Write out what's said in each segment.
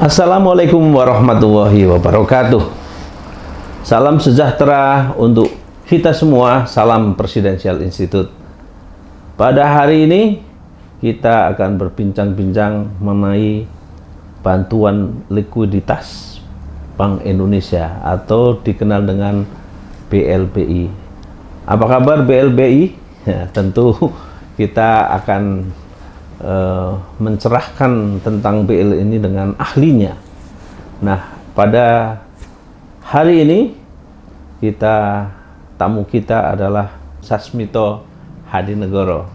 Assalamualaikum warahmatullahi wabarakatuh. Salam sejahtera untuk kita semua. Salam Presidensial Institute. Pada hari ini kita akan berbincang-bincang mengenai bantuan likuiditas Bank Indonesia atau dikenal dengan BLBI. Apa kabar BLBI? Ya, tentu kita akan mencerahkan tentang BL ini dengan ahlinya. Nah, pada hari ini tamu kita adalah Sasmito Hadinegoro.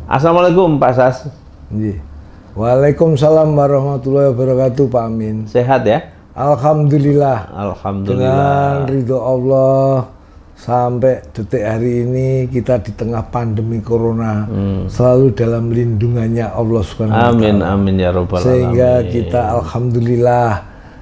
Assalamualaikum Pak Sas. Waalaikumsalam warahmatullahi wabarakatuh Pak Amin. Sehat ya? Alhamdulillah. Alhamdulillah. Dengan ridho Allah sampai detik hari ini kita di tengah pandemi corona selalu dalam lindungannya Allah Subhanahu wa Amin, Ta'ala. amin ya Rabbal Sehingga alamin. kita alhamdulillah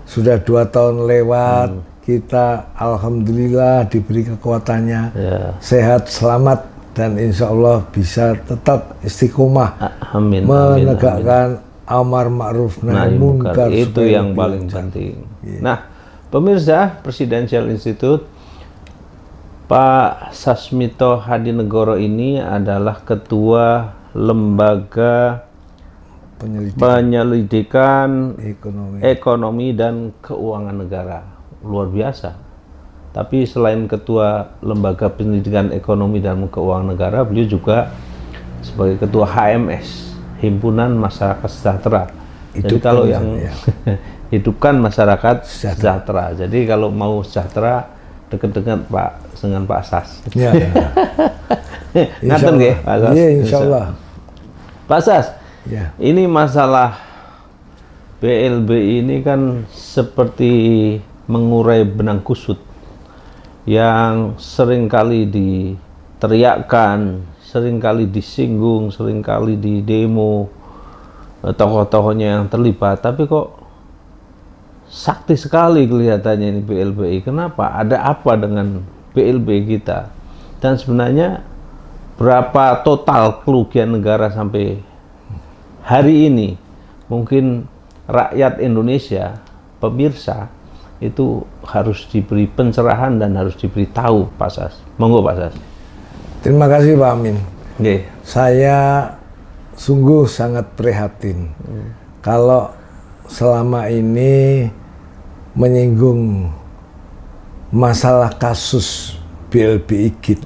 sudah 2 tahun lewat, kita alhamdulillah diberi kekuatannya, sehat, selamat, dan insya Allah bisa tetap istiqomah Amin, menegakkan amar ma'ruf nahi munkar. Itu yang paling penting. Nah, pemirsa Presidensial Institute, Pak Sasmito Hadinegoro ini adalah Ketua Lembaga Penyelidikan Ekonomi dan Keuangan Negara. Luar biasa. Tapi selain Ketua Lembaga Penyelidikan Ekonomi dan Keuangan Negara, beliau juga sebagai Ketua HMS, Himpunan Masyarakat Sejahtera. Jadi kalau yang hidupkan masyarakat sejahtera. Jadi kalau mau sejahtera, dekat-dekat dengan Pak Sas. Ya. Ngaten nggih, Pak Sas. Iya, insyaallah. Pak Sas. Ya. Ini masalah BLBI ini kan seperti mengurai benang kusut yang seringkali diteriakkan, seringkali disinggung, seringkali di demo tokoh-tokohnya yang terlibat, tapi kok sakti sekali kelihatannya ini BLBI. Kenapa? Ada apa dengan BLBI kita? Dan sebenarnya berapa total kerugian negara sampai hari ini? Mungkin rakyat Indonesia, pemirsa, itu harus diberi pencerahan dan harus diberitahu, Pak Sas. Monggo Pak Sas. Terima kasih Pak Amin. Nggih. Saya sungguh sangat prihatin kalau selama ini menyinggung masalah kasus BLBI GIT.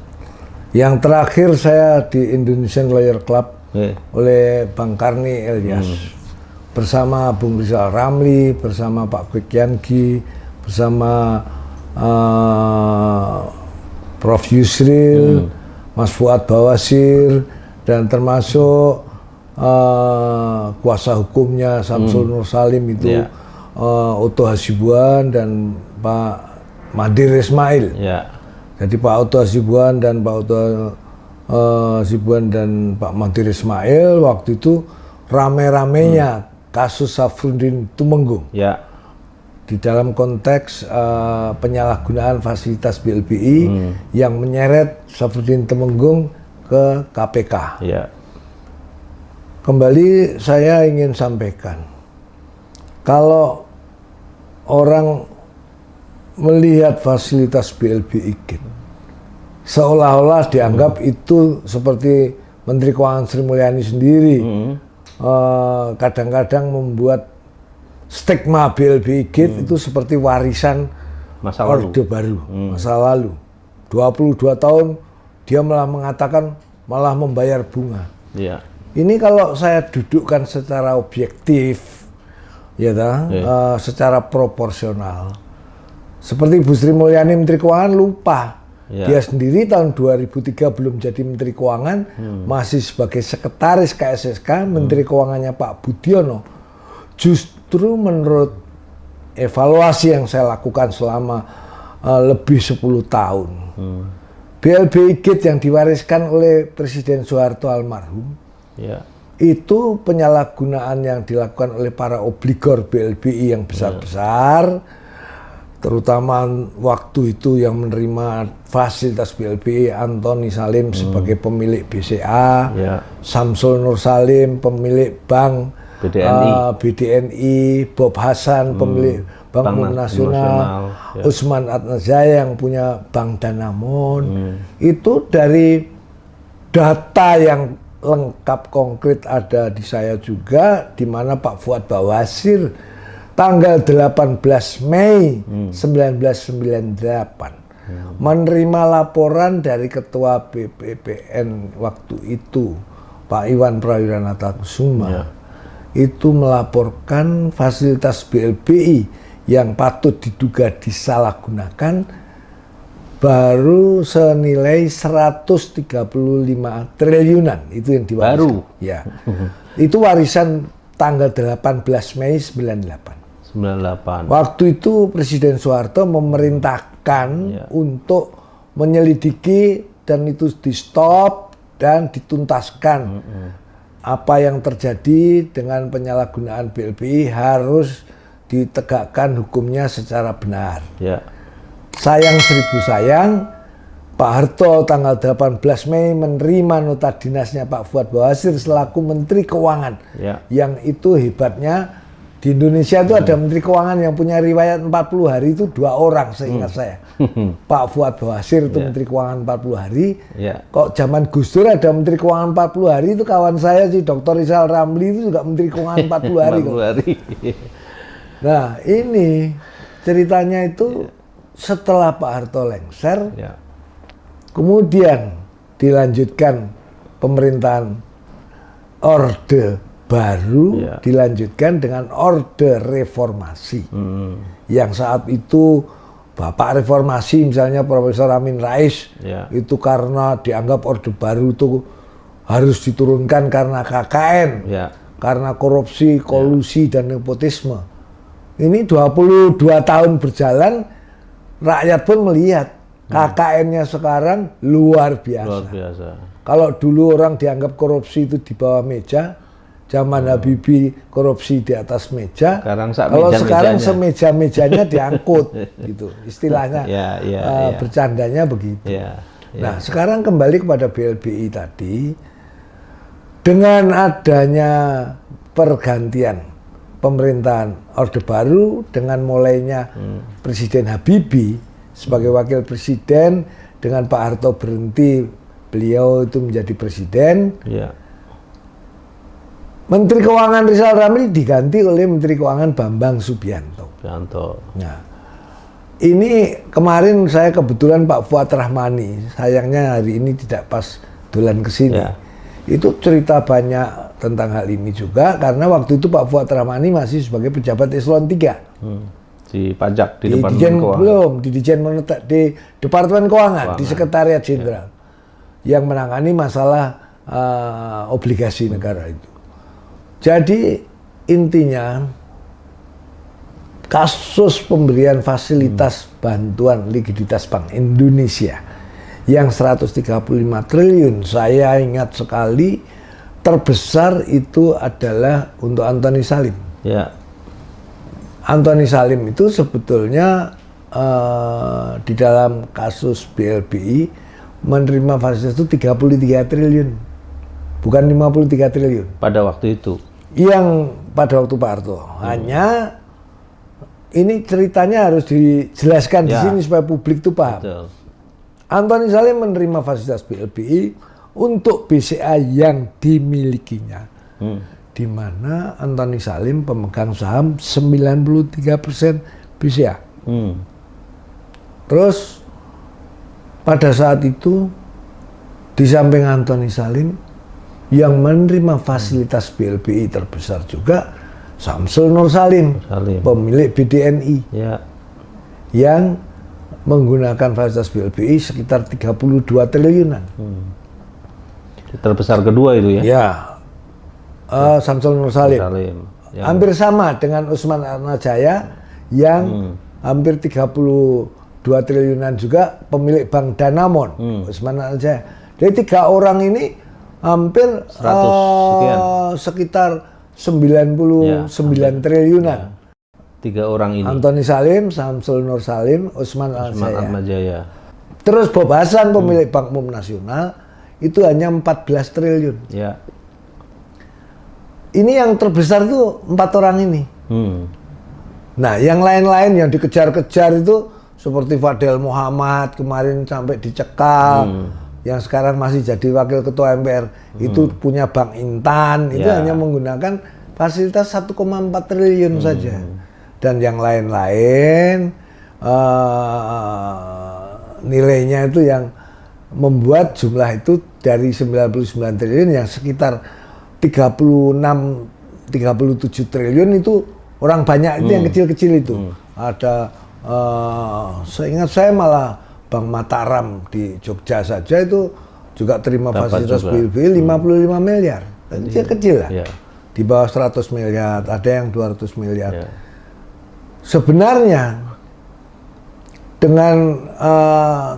Yang terakhir saya di Indonesian Lawyer Club oleh Bang Karni Ilyas bersama Bung Rizal Ramli, bersama Pak Kwek Yangi, bersama Prof. Yusril, Mas Fuad Bawasir, dan termasuk kuasa hukumnya Samsul Nur Salim itu, Oto Hasibuan dan Pak Madir Ismail. Jadi Pak Oto Hasibuan dan Pak Oto Hasibuan dan Pak Madir Ismail waktu itu rame-ramenya kasus Safruddin Tumenggung di dalam konteks penyalahgunaan fasilitas BLBI yang menyeret Safruddin Tumenggung ke KPK. Kembali saya ingin sampaikan, kalau orang melihat fasilitas BLBI GIT seolah-olah dianggap itu seperti Menteri Keuangan Sri Mulyani sendiri kadang-kadang membuat stigma BLBI GIT itu seperti warisan Orde Baru, masa lalu. 22 tahun dia malah mengatakan malah membayar bunga. Ini kalau saya dudukkan secara objektif, secara proporsional, seperti Bu Sri Mulyani Menteri Keuangan lupa, dia sendiri tahun 2003 belum jadi Menteri Keuangan, masih sebagai sekretaris KSSK, Menteri Keuangannya Pak Budiono. Justru menurut evaluasi yang saya lakukan selama lebih 10 tahun, BLBI GIT yang diwariskan oleh Presiden Soeharto almarhum, itu penyalahgunaan yang dilakukan oleh para obligor BLBI yang besar-besar, terutama waktu itu yang menerima fasilitas BLBI Antoni Salim sebagai pemilik BCA, Samsul Nur Salim pemilik bank, BDNI, Bob Hasan pemilik Bank Umum Nasional, ya. Usman Atmajaya yang punya Bank Danamon. Itu dari data yang lengkap konkret ada di saya juga, di mana Pak Fuad Bawazir tanggal 18 Mei 1998 menerima laporan dari Ketua BPPN waktu itu, Pak Iwan Prawiranata Kusuma. Ya. Itu melaporkan fasilitas BLBI yang patut diduga disalahgunakan baru senilai 135 triliunan, itu yang diwariskan. Baru? Ya. Itu warisan tanggal 18 Mei 98. Waktu itu Presiden Soeharto memerintahkan untuk menyelidiki dan itu di stop dan dituntaskan. Apa yang terjadi dengan penyalahgunaan BLBI harus ditegakkan hukumnya secara benar. Ya. Sayang seribu sayang, Pak Harto tanggal 18 Mei menerima nota dinasnya Pak Fuad Bawazir selaku Menteri Keuangan. Ya. Yang itu hebatnya di Indonesia itu ada Menteri Keuangan yang punya riwayat 40 hari itu 2 orang seingat saya. Pak Fuad Bawazir itu Menteri Keuangan 40 hari. Kok zaman Gus Dur ada Menteri Keuangan 40 hari itu kawan saya sih Dr. Rizal Ramli itu juga Menteri Keuangan 40 hari. 40 hari. Nah ini ceritanya itu setelah Pak Harto lengser, kemudian dilanjutkan pemerintahan Orde Baru, dilanjutkan dengan Orde Reformasi. Yang saat itu Bapak Reformasi misalnya Profesor Amin Rais, itu karena dianggap Orde Baru itu harus diturunkan karena KKN, karena korupsi, kolusi, dan nepotisme. Ini 22 tahun berjalan, rakyat pun melihat KKN-nya sekarang luar biasa. Luar biasa. Kalau dulu orang dianggap korupsi itu di bawah meja, zaman Habibie korupsi di atas meja. Kalau sekarang semeja-mejanya diangkut, gitu istilahnya. Bercandanya begitu. Nah, sekarang kembali kepada BLBI tadi, dengan adanya pergantian pemerintahan Orde Baru dengan mulainya Presiden Habibie sebagai wakil presiden, dengan Pak Harto berhenti, beliau itu menjadi presiden. Menteri Keuangan Rizal Ramli diganti oleh Menteri Keuangan Bambang Subianto. Nah, ini kemarin saya kebetulan Pak Fuad Rahmani, sayangnya hari ini tidak pas dolan ke sini. Itu cerita banyak tentang hal ini juga, karena waktu itu Pak Fuad Rahmani masih sebagai pejabat eselon 3. Di pajak, di Departemen Keuangan. Belum, di Departemen Keuangan, di Sekretariat Jenderal. Yang menangani masalah obligasi negara itu. Jadi intinya kasus pemberian fasilitas bantuan likuiditas Bank Indonesia yang 135 triliun, saya ingat sekali terbesar itu adalah untuk Antoni Salim. Antoni Salim itu sebetulnya di dalam kasus BLBI menerima fasilitas itu 33 triliun, bukan 53 triliun. Pada waktu itu? Yang pada waktu Pak Harto. Hanya ini ceritanya harus dijelaskan di sini supaya publik itu paham. Betul. Antoni Salim menerima fasilitas BLBI untuk BCA yang dimilikinya. Di mana Antoni Salim pemegang saham 93% BCA. Terus pada saat itu di samping Antoni Salim yang menerima fasilitas BLBI terbesar juga Samsul Nur Salim, pemilik BDNI, yang menggunakan fasilitas BLBI sekitar 32 triliunan. Terbesar kedua itu ya? Samsul Nur Salim. Hampir sama dengan Usman Atmajaya yang hampir 32 triliunan juga, pemilik Bank Danamon, Usman Atmajaya. Jadi 3 orang ini hampir sekitar 99 triliunan. 3 orang ini. Antoni Salim, Samsul Nur Salim, Usman Atmajaya. Terus Bob Hasan, pemilik Bank Umum Nasional, itu hanya 14 triliun. ini yang terbesar itu 4 orang ini. Nah, yang lain-lain yang dikejar-kejar itu seperti Fadel Muhammad kemarin sampai dicekal, yang sekarang masih jadi wakil ketua MPR, itu punya Bank Intan, itu hanya menggunakan fasilitas 1,4 triliun saja. Dan yang lain-lain nilainya itu yang membuat jumlah itu dari 99 triliun yang sekitar 37 triliun itu orang banyak itu yang kecil-kecil itu. Ada seingat saya malah Bank Mataram di Jogja saja itu juga terima fasilitas BLBI 55 miliar. Dan kecil lah. Di bawah 100 miliar, ada yang 200 miliar. Sebenarnya dengan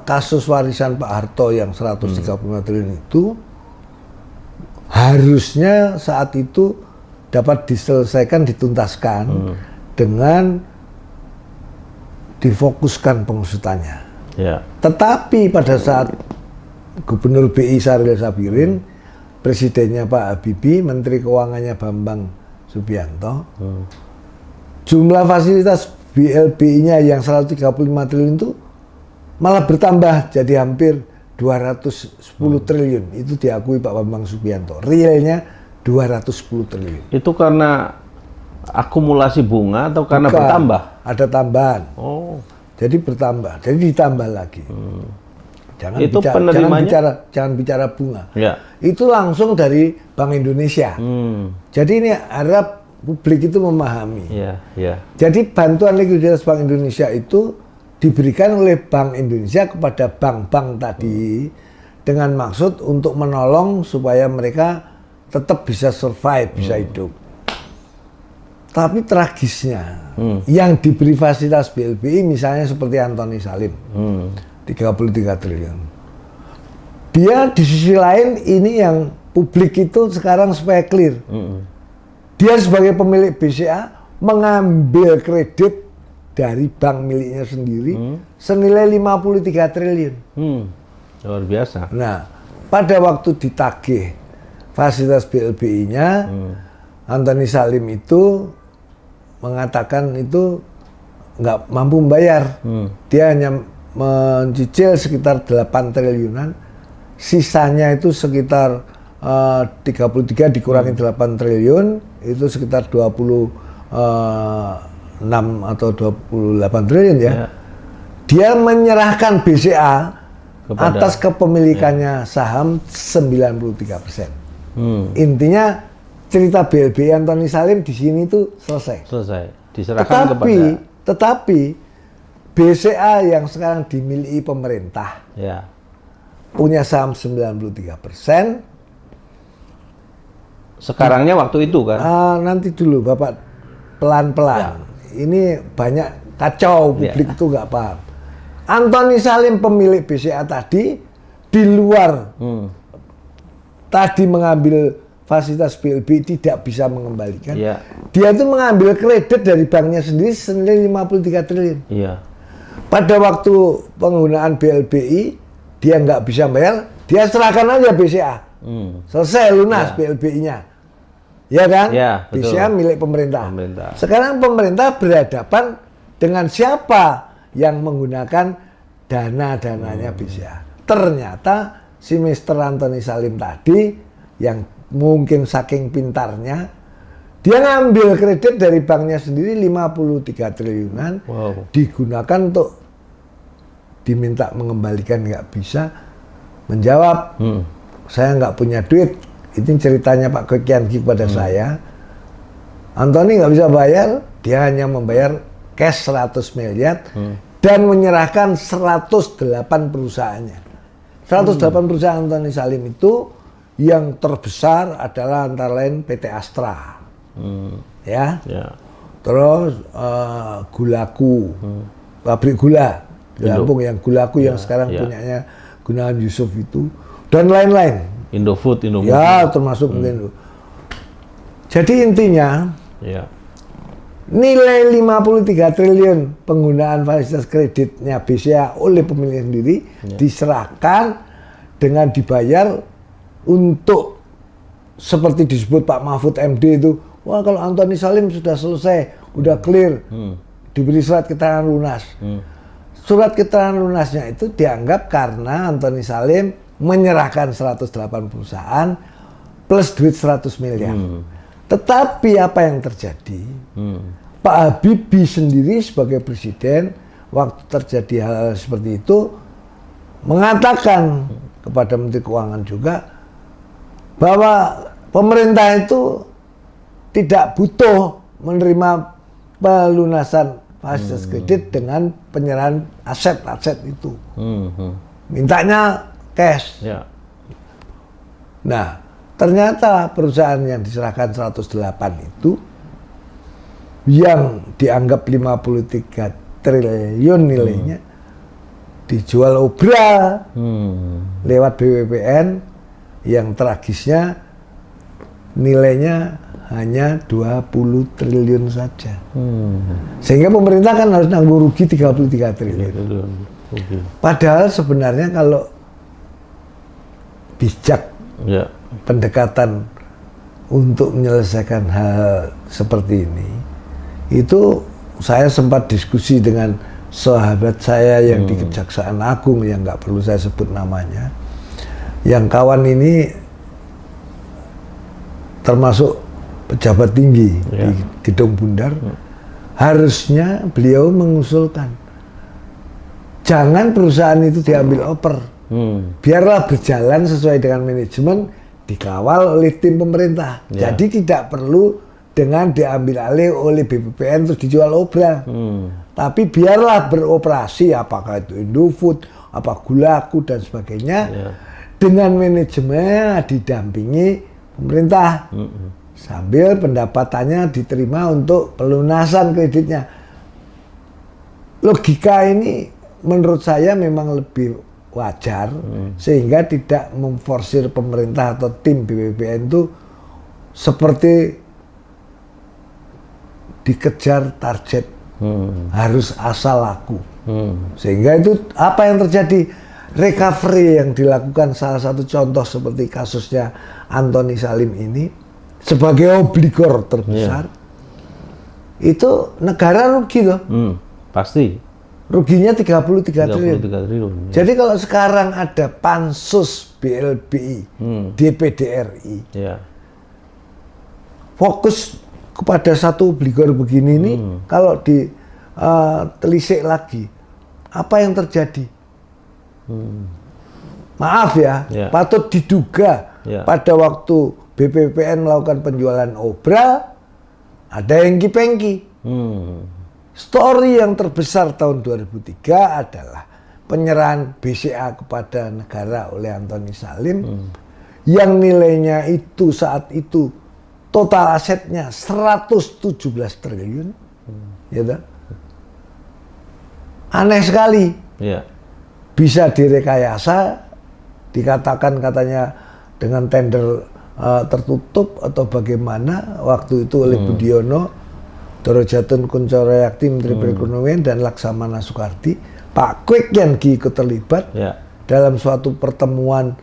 kasus warisan Pak Harto yang 135 triliun itu harusnya saat itu dapat diselesaikan, dituntaskan dengan difokuskan pengusutannya. Tetapi pada saat Gubernur BI Syahril Sabirin, Presidennya Pak Habibie, Menteri Keuangannya Bambang Subianto, jumlah fasilitas BLBI-nya yang 135 triliun itu malah bertambah jadi hampir 210 triliun. Itu diakui Pak Bambang Subianto. Realnya 210 triliun. Itu karena akumulasi bunga atau karena Bukan, bertambah? ada tambahan. Oh. Jadi bertambah. Jadi ditambah lagi. Jangan itu penerimanya? jangan bicara bunga. Ya. Itu langsung dari Bank Indonesia. Jadi ini harap publik itu memahami. Jadi bantuan likuiditas Bank Indonesia itu diberikan oleh Bank Indonesia kepada bank-bank tadi dengan maksud untuk menolong supaya mereka tetap bisa survive, bisa hidup. Tapi tragisnya, yang diberi fasilitas BLBI misalnya seperti Antoni Salim, 33 triliun. Dia di sisi lain ini yang publik itu sekarang supaya clear. Dia sebagai pemilik BCA mengambil kredit dari bank miliknya sendiri senilai 53 triliun. Luar biasa. Nah, pada waktu ditagih fasilitas BLBI-nya, Antoni Salim itu mengatakan itu nggak mampu membayar. Dia hanya mencicil sekitar 8 triliunan, sisanya itu sekitar 33 dikurangi 8 triliun, itu sekitar 26 atau 28 triliun ya. Dia menyerahkan BCA atas kepemilikannya saham 93%. Intinya cerita BLBI Antoni Salim di sini itu selesai. Diserahkan tetapi BCA yang sekarang dimiliki pemerintah punya saham 93%. Sekarangnya waktu itu kan? Nanti dulu Bapak, pelan-pelan. Ini banyak kacau, publik itu nggak paham. Antoni Salim pemilik BCA tadi di luar tadi mengambil fasilitas BLBI tidak bisa mengembalikan. Dia itu mengambil kredit dari banknya sendiri senilai 53 triliun. Pada waktu penggunaan BLBI dia nggak bisa bayar, dia serahkan aja BCA. Selesai lunas BLBI-nya. Ya kan? BCA milik pemerintah. Sekarang pemerintah berhadapan dengan siapa yang menggunakan dana-dananya BCA. Ternyata si Mr. Antoni Salim tadi yang mungkin saking pintarnya, dia ngambil kredit dari banknya sendiri 53 triliunan, digunakan untuk diminta mengembalikan nggak bisa, menjawab, saya nggak punya duit. Itu ceritanya Pak Kwekiangi kepada saya. Antoni nggak bisa bayar, dia hanya membayar cash 100 miliar dan menyerahkan 108 perusahaannya. 108 perusahaan Antoni Salim itu yang terbesar adalah antara lain PT Astra, terus Gulaku, pabrik gula di Lampung yang Gulaku yang sekarang punyanya Gunawan Yusuf itu, dan lain-lain. Indofood. Ya, termasuk mungkin. Jadi intinya, nilai 53 triliun penggunaan fasilitas kreditnya BCA oleh pemilik sendiri diserahkan dengan dibayar untuk seperti disebut Pak Mahfud MD itu, wah kalau Antoni Salim sudah selesai, udah clear, diberi surat keterangan lunas. Surat keterangan lunasnya itu dianggap karena Antoni Salim menyerahkan 108 perusahaan plus duit 100 miliar. Tetapi apa yang terjadi? Pak Habibie sendiri sebagai presiden waktu terjadi hal seperti itu mengatakan kepada Menteri Keuangan juga bahwa pemerintah itu tidak butuh menerima pelunasan fasilitas kredit dengan penyerahan aset-aset itu. Mintanya cash. Ya. Nah, ternyata perusahaan yang diserahkan 108 itu yang dianggap 53 triliun nilainya dijual obral lewat BWPN, yang tragisnya nilainya hanya 20 triliun saja. Sehingga pemerintah kan harus nanggung rugi 33 triliun. Padahal sebenarnya kalau bijak pendekatan untuk menyelesaikan hal seperti ini, itu saya sempat diskusi dengan sahabat saya yang di Kejaksaan Agung, yang nggak perlu saya sebut namanya, yang kawan ini termasuk pejabat tinggi di Gedung Bundar. Harusnya beliau mengusulkan jangan perusahaan itu diambil oper, biarlah berjalan sesuai dengan manajemen, dikawal oleh tim pemerintah. Jadi tidak perlu dengan diambil alih oleh BPPN terus dijual obral. Tapi biarlah beroperasi, apakah itu Indofood, apa Gulaku dan sebagainya, dengan manajemennya didampingi pemerintah, sambil pendapatannya diterima untuk pelunasan kreditnya. Logika ini menurut saya memang lebih wajar, sehingga tidak memforsir pemerintah atau tim BPPN itu seperti dikejar target, harus asal laku. Sehingga itu apa yang terjadi? Recovery yang dilakukan, salah satu contoh seperti kasusnya Antoni Salim ini, sebagai obligor terbesar, itu negara rugi loh. Pasti. Ruginya 33 triliun. Ya. Jadi kalau sekarang ada pansus BLBI, DPD RI, fokus kepada satu obligor begini nih, kalau ditelisik lagi, apa yang terjadi? Maaf ya, patut diduga pada waktu BPPN melakukan penjualan obral, ada hengki-pengki. Story yang terbesar tahun 2003 adalah penyerahan BCA kepada negara oleh Antoni Salim, yang nilainya itu saat itu total asetnya 117 triliun. Gitu. Aneh sekali. Bisa direkayasa, dikatakan katanya dengan tender tertutup atau bagaimana waktu itu oleh Budiono, Dorojatun Kunchoro-Yakti Menteri Perekonomian, dan Laksamana Soekardi. Pak Kwek Kiangi ikut terlibat dalam suatu pertemuan,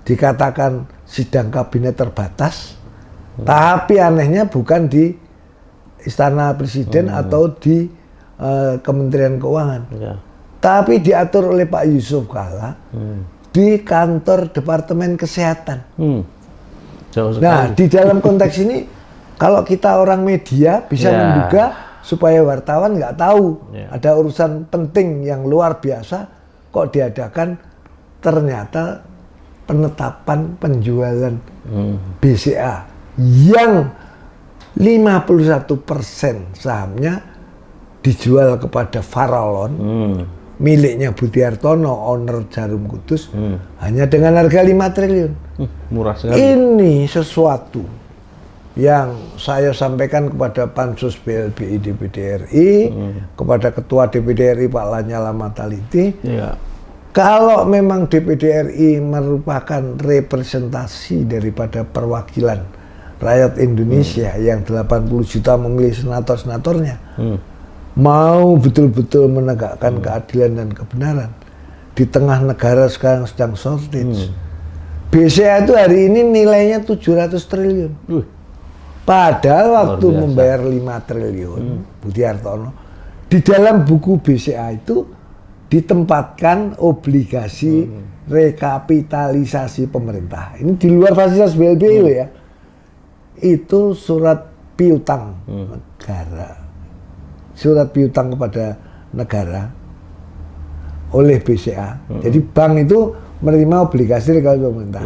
dikatakan sidang kabinet terbatas, tapi anehnya bukan di Istana Presiden atau di Kementerian Keuangan, tapi diatur oleh Pak Yusuf Kalla di kantor Departemen Kesehatan. Nah, di dalam konteks ini, kalau kita orang media bisa menduga supaya wartawan nggak tahu ada urusan penting yang luar biasa kok diadakan, ternyata penetapan penjualan BCA yang 51% sahamnya dijual kepada Farallon, miliknya Budi Hartono, owner Jarum Kudus, hanya dengan harga 5 triliun. Murah sekali. Ini sesuatu yang saya sampaikan kepada Pansus BLBI DPD RI, kepada Ketua DPD RI Pak Lanyala Mataliti. Kalau memang DPD RI merupakan representasi daripada perwakilan rakyat Indonesia yang 80 juta memilih senator-senatornya, mau betul-betul menegakkan keadilan dan kebenaran di tengah negara sekarang sedang shortage, BCA itu hari ini nilainya 700 triliun. Padahal waktu membayar 5 triliun, Budi Hartono, di dalam buku BCA itu ditempatkan obligasi rekapitalisasi pemerintah. Ini di luar fasilitas BLBI loh ya. Itu surat piutang negara. Surat piutang kepada negara oleh BCA. Jadi bank itu menerima obligasi rekapitalisasi pemerintah.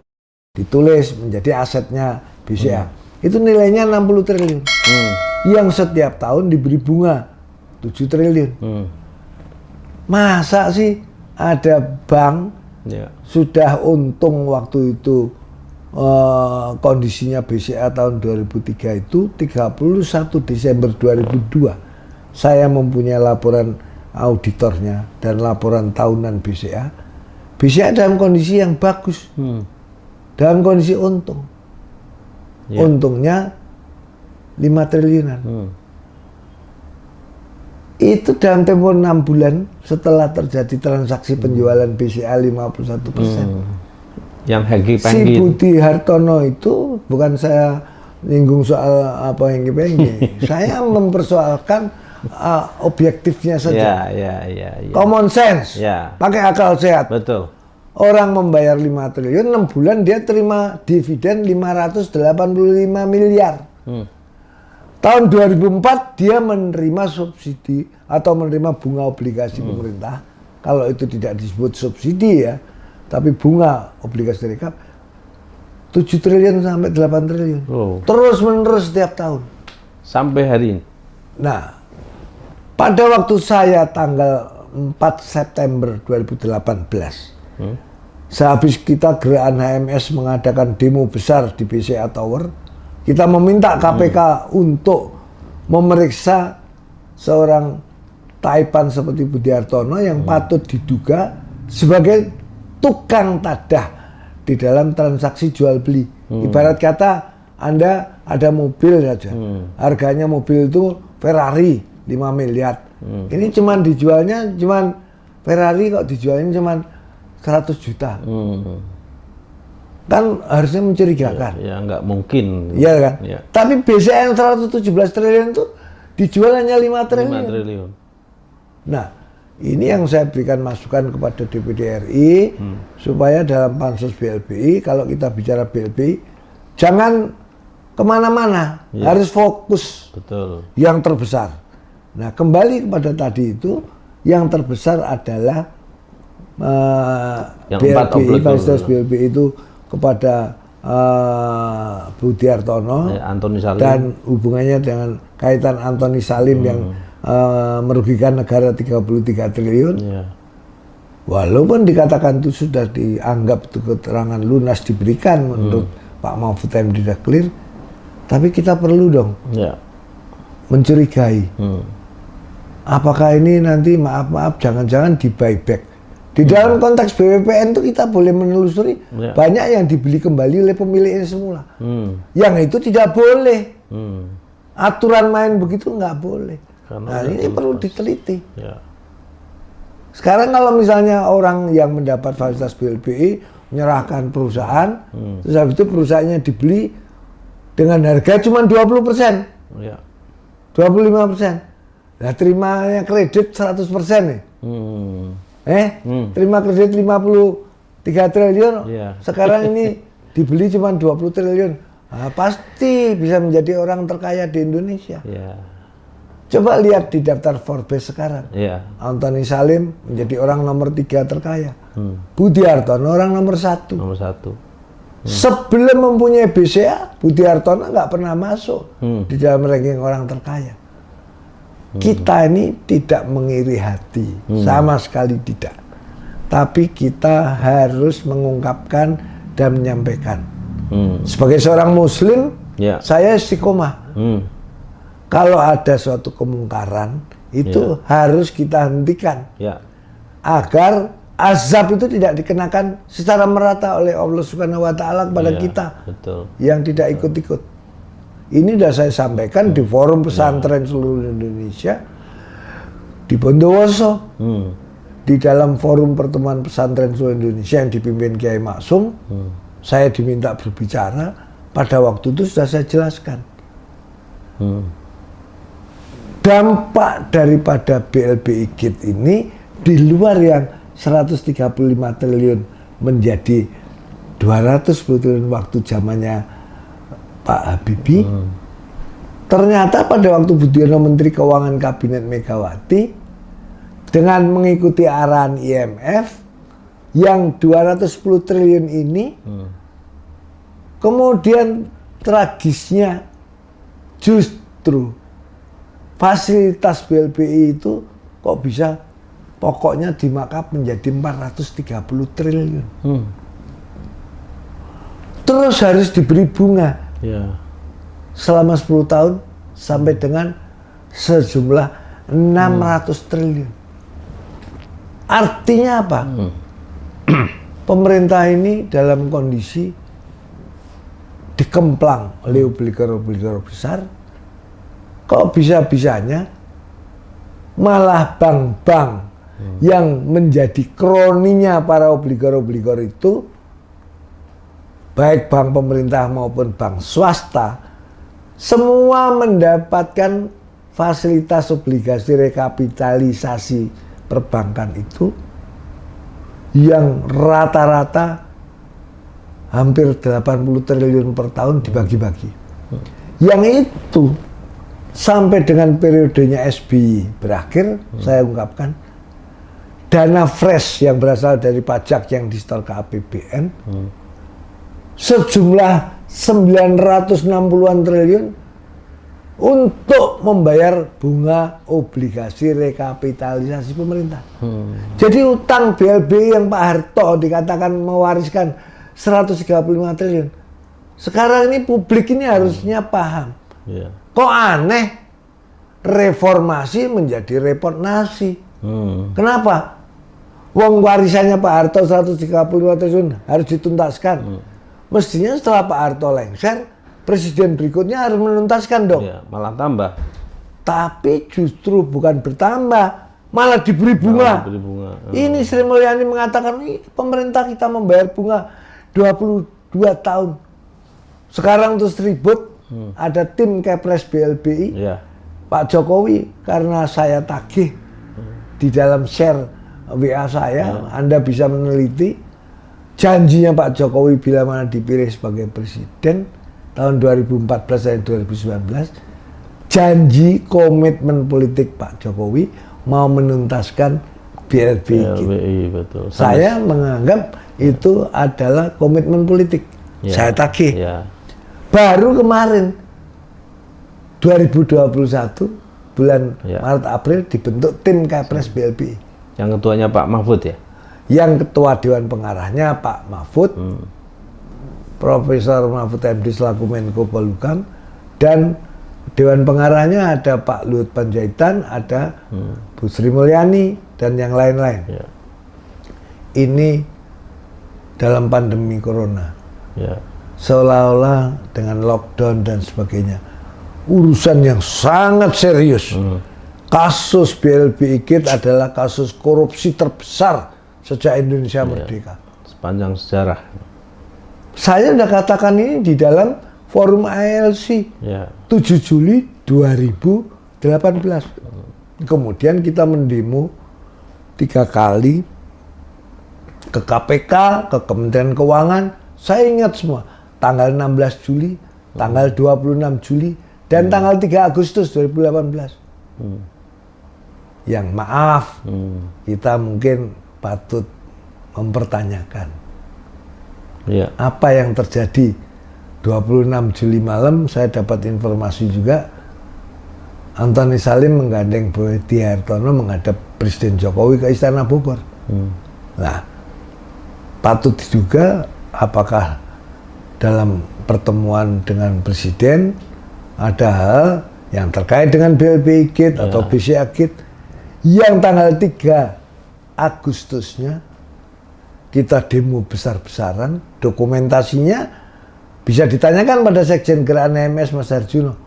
Ditulis menjadi asetnya BCA. Itu nilainya 60 triliun. Yang setiap tahun diberi bunga 7 triliun. Masa sih ada bank sudah untung waktu itu kondisinya BCA tahun 2003 itu 31 Desember 2002 saya mempunyai laporan auditornya dan laporan tahunan BCA. BCA dalam kondisi yang bagus, dalam kondisi untung. Untungnya 5 triliunan. Itu dalam tempo 6 bulan setelah terjadi transaksi penjualan BCA 51%. Yang si Budi Hartono itu, bukan saya nyinggung soal apa hengki-pengki, saya mempersoalkan objektifnya saja. Common sense, pakai akal sehat. Betul. Orang membayar 5 triliun, 6 bulan dia terima dividen 585 miliar. Tahun 2004 dia menerima subsidi atau menerima bunga obligasi pemerintah. Kalau itu tidak disebut subsidi ya, tapi bunga obligasi rekap 7 triliun sampai 8 triliun. Terus menerus setiap tahun. Sampai hari ini. Nah, pada waktu saya tanggal 4 September 2018, sehabis kita gerakan HMS mengadakan demo besar di BCA Tower, kita meminta KPK untuk memeriksa seorang taipan seperti Budi Hartono yang patut diduga sebagai tukang tadah di dalam transaksi jual beli. Ibarat kata Anda ada mobil saja, harganya mobil itu Ferrari 5 miliar. Ini cuman dijualnya Ferrari kok dijualnya cuman 100 juta. Kan harusnya mencurigakan. Ya nggak mungkin. Iya kan? Ya. Tapi BCA yang 117 triliun itu dijual hanya 5 triliun. 5 triliun. Nah, ini yang saya berikan masukan kepada DPD RI supaya dalam pansus BLBI, kalau kita bicara BLBI, jangan kemana-mana, harus fokus. Betul. Yang terbesar. Nah, kembali kepada tadi itu, yang terbesar adalah BLBI, fasilitas BLBI itu kepada Budi Hartono Antoni Salim. Dan hubungannya dengan kaitan Antoni Salim yang merugikan negara 33 triliun. Walaupun dikatakan itu sudah dianggap itu keterangan lunas diberikan menurut Pak Mahfud MD sudah clear, tapi kita perlu dong mencurigai. Apakah ini nanti maaf jangan-jangan di buyback. Di dalam konteks BWPN itu kita boleh menelusuri banyak yang dibeli kembali oleh pemiliknya semula. Yang itu tidak boleh. Aturan main begitu nggak boleh. Nah ini perlu diteliti. Sekarang kalau misalnya orang yang mendapat fasilitas BLBI menyerahkan perusahaan, terus habis itu perusahaannya dibeli dengan harga cuma 20%, 25%. Nah terimanya kredit 100% nih. Terima kredit 53 triliun, sekarang ini dibeli cuma 20 triliun. Nah, pasti bisa menjadi orang terkaya di Indonesia. Coba lihat di daftar Forbes sekarang. Antoni Salim menjadi orang nomor 3 terkaya. Budi Hartono orang nomor 1. Sebelum mempunyai BCA, Budi Hartono nggak pernah masuk di dalam ranking orang terkaya. Kita ini tidak mengiri hati, sama sekali tidak. Tapi kita harus mengungkapkan dan menyampaikan. Sebagai seorang Muslim, saya istiqomah. Kalau ada suatu kemungkaran, itu harus kita hentikan. Agar azab itu tidak dikenakan secara merata oleh Allah Subhanahu wa Ta'ala kepada kita yang tidak ikut-ikut. Ini sudah saya sampaikan di forum pesantren seluruh Indonesia, di Bondowoso, di dalam forum pertemuan pesantren seluruh Indonesia yang dipimpin Kiai Maksum, saya diminta berbicara, pada waktu itu sudah saya jelaskan. Dampak daripada BLBI Gate ini di luar yang 135 triliun menjadi 210 triliun waktu zamannya Pak Habibie. Ternyata pada waktu Budiono Menteri Keuangan Kabinet Megawati, dengan mengikuti arahan IMF, yang 210 triliun ini, kemudian tragisnya justru fasilitas BLBI itu kok bisa pokoknya dimakap menjadi 430 triliun. Terus harus diberi bunga selama 10 tahun sampai dengan sejumlah 600 triliun. Artinya apa? Pemerintah ini dalam kondisi dikemplang oleh obligor-obligor besar. Kok bisa-bisanya malah bank-bank yang menjadi kroninya para obligor-obligor itu, baik bank pemerintah maupun bank swasta, semua mendapatkan fasilitas obligasi rekapitalisasi perbankan itu yang rata-rata hampir 80 triliun per tahun dibagi-bagi. Yang itu sampai dengan periodenya SBY berakhir, saya ungkapkan, dana fresh yang berasal dari pajak yang disetor ke APBN sejumlah 960-an triliun untuk membayar bunga obligasi rekapitalisasi pemerintah. Jadi utang BLBI yang Pak Harto dikatakan mewariskan 135 triliun. Sekarang ini publik ini harusnya paham. Kok aneh, reformasi menjadi repot nasi. Kenapa? Wong warisannya Pak Harto 135 triliun harus dituntaskan. Mestinya setelah Pak Harto lengser, presiden berikutnya harus menuntaskan dong. Malah tambah. Tapi justru bukan bertambah, malah diberi bunga. Ini Sri Mulyani mengatakan, pemerintah kita membayar bunga 22 tahun. Sekarang terus ribut, ada tim Kepres BLBI, Pak Jokowi, karena saya tagih di dalam share WA saya, Anda bisa meneliti janjinya Pak Jokowi bila mana dipilih sebagai presiden tahun 2014 dan 2019, janji komitmen politik Pak Jokowi mau menuntaskan BLBI. Betul. Saya menganggap itu adalah komitmen politik. Saya tagih. Baru kemarin 2021 bulan Maret April dibentuk tim Kepres BLBI. Yang ketuanya Pak Mahfud ya? Yang ketua Dewan Pengarahnya Pak Mahfud, Profesor Mahfud MD selaku Menko Polhukam, dan Dewan Pengarahnya ada Pak Luhut Panjaitan, ada Bu Sri Mulyani, dan yang lain-lain. Ini dalam pandemi Corona. Seolah-olah dengan lockdown dan sebagainya. Urusan yang sangat serius. Kasus BLBI Gate adalah kasus korupsi terbesar sejak Indonesia merdeka. Sepanjang sejarah. Saya sudah katakan ini di dalam forum ALC 7 Juli 2018. Kemudian kita mendemo 3 kali ke KPK, ke Kementerian Keuangan. Saya ingat semua. Tanggal 16 Juli, tanggal 26 Juli, dan tanggal 3 Agustus 2018. Yang maaf, kita mungkin patut mempertanyakan apa yang terjadi. 26 Juli malam saya dapat informasi juga Antoni Salim menggandeng Budi Hartono menghadap Presiden Jokowi ke Istana Bogor. Nah, patut diduga apakah dalam pertemuan dengan Presiden ada hal yang terkait dengan BLBI Gate atau BCA Gate yang tanggal 3 Agustusnya kita demo besar-besaran, dokumentasinya bisa ditanyakan pada Sekjen Gerakan EMS Mas Harjuno.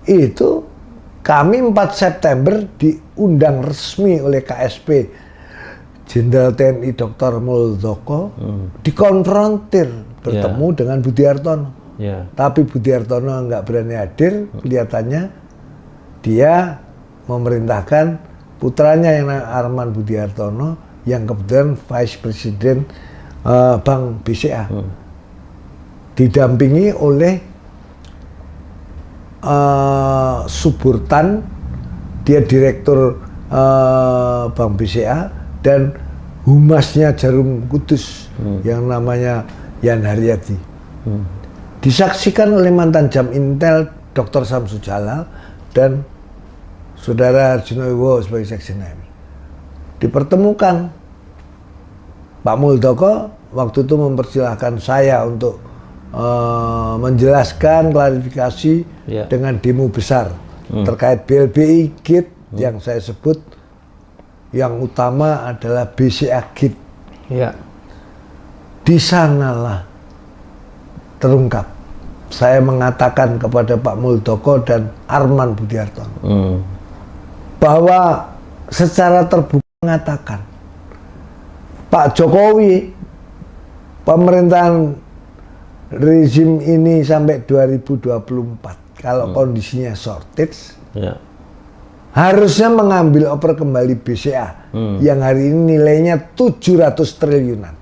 Itu kami 4 September diundang resmi oleh KSP Jenderal TNI Dr. Muldoko dikonfrontir bertemu dengan Budi Hartono. Tapi Budi Hartono nggak berani hadir, kelihatannya dia memerintahkan putranya yang Arman Budi Hartono yang kebetulan Vice President Bank BCA, didampingi oleh Suburtan, dia direktur Bank BCA, dan humasnya Jarum Kudus yang namanya Yan Haryadi. Disaksikan oleh mantan Jam Intel Dr. Samsu Jalal dan Saudara Arjuna Wibowo sebagai Sekjen. Dipertemukan. Pak Muldoko waktu itu mempersilahkan saya untuk menjelaskan klarifikasi dengan demo besar terkait BLBI GIT yang saya sebut yang utama adalah BCA GIT. Di sanalah terungkap. Saya mengatakan kepada Pak Muldoko dan Arman Budi Hartono bahwa secara terbuka mengatakan Pak Jokowi pemerintahan rezim ini sampai 2024 kalau kondisinya shortage harusnya mengambil oper kembali BCA yang hari ini nilainya 700 triliunan.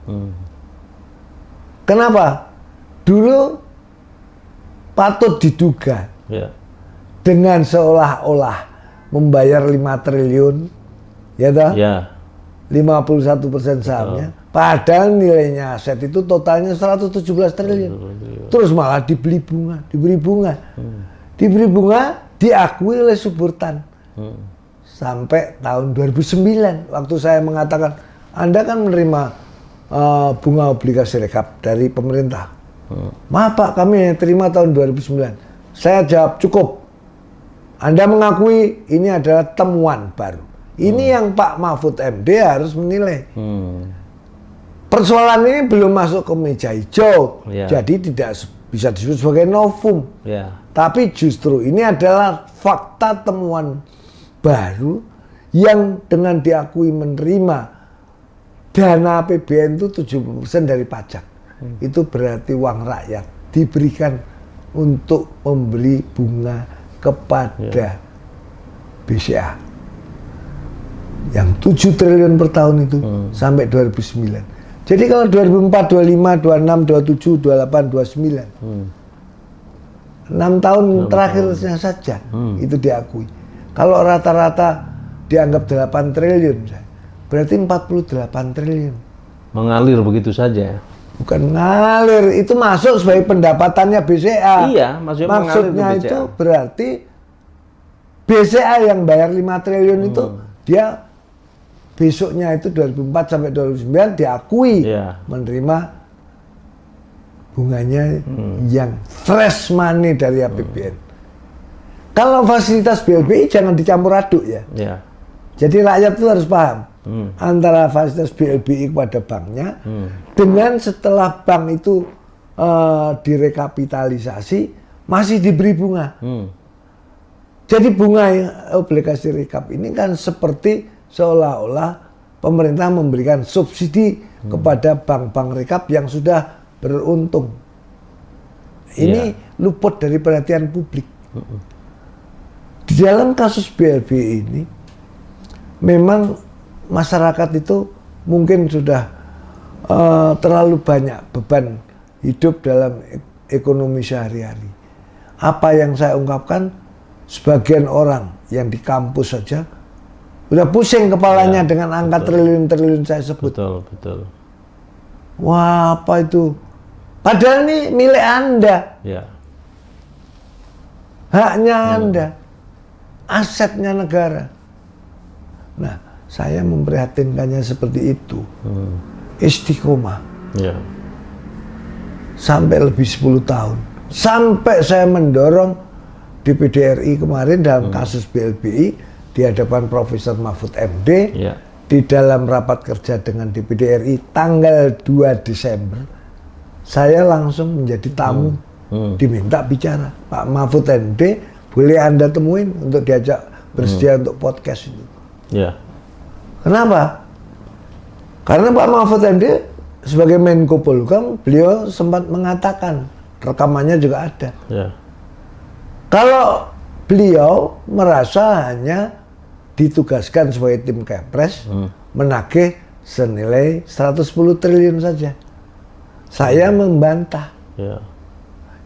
Kenapa? Dulu patut diduga dengan seolah-olah membayar 5 triliun, ya toh? 51% sahamnya. Padahal nilainya aset itu totalnya 117 triliun. Terus malah diberi bunga. Diberi bunga diakui oleh Suburtan. Sampai tahun 2009 waktu saya mengatakan, Anda kan menerima bunga obligasi rekap dari pemerintah. Maaf Pak, kami terima tahun 2009. Saya jawab, cukup. Anda mengakui ini adalah temuan baru. Ini yang Pak Mahfud MD harus menilai. Persoalan ini belum masuk ke meja hijau, jadi tidak bisa disebut sebagai novum. Tapi justru ini adalah fakta temuan baru yang dengan diakui menerima dana APBN itu 70% dari pajak. Itu berarti uang rakyat diberikan untuk membeli bunga kepada BCA. Yang 7 triliun per tahun itu sampai 2009. Jadi kalau 2004, 25, 26, 27, 28, 29 6 tahun terakhirnya saja itu diakui. Kalau rata-rata dianggap 8 triliun berarti 48 triliun mengalir begitu saja. Bukan ngalir, itu masuk sebagai pendapatannya BCA. Iya, maksudnya itu berarti BCA yang bayar 5 triliun itu dia besoknya itu 2004 sampai 2009 diakui menerima bunganya yang fresh money dari APBN. Kalau fasilitas BLBI jangan dicampur aduk ya. Jadi rakyat itu harus paham antara fasilitas BLBI kepada banknya dengan setelah bank itu direkapitalisasi masih diberi bunga. Jadi bunga obligasi rekap ini kan seperti seolah-olah pemerintah memberikan subsidi kepada bank-bank rekap yang sudah beruntung. Ini luput dari perhatian publik. Di dalam kasus BLBI ini, memang masyarakat itu mungkin sudah terlalu banyak beban hidup dalam ekonomi sehari-hari. Apa yang saya ungkapkan, sebagian orang yang di kampus saja udah pusing kepalanya dengan angka triliun-triliun saya sebut. Betul. Wah, apa itu? Padahal ini milik Anda. Haknya Anda. Asetnya negara. Nah, saya memprihatinkannya seperti itu. Istiqomah. Sampai lebih 10 tahun. Sampai saya mendorong DPD RI kemarin dalam kasus BLBI di hadapan Profesor Mahfud MD di dalam rapat kerja dengan DPD RI tanggal 2 Desember saya langsung menjadi tamu diminta bicara. Pak Mahfud MD boleh Anda temuin untuk diajak bersedia untuk podcast itu. Kenapa? Karena Pak Mahfud MD sebagai Menko Polhukam, beliau sempat mengatakan, rekamannya juga ada. Ya. Kalau beliau merasa hanya ditugaskan sebagai tim Kepres menagih senilai 110 triliun saja. Saya membantah. Ya.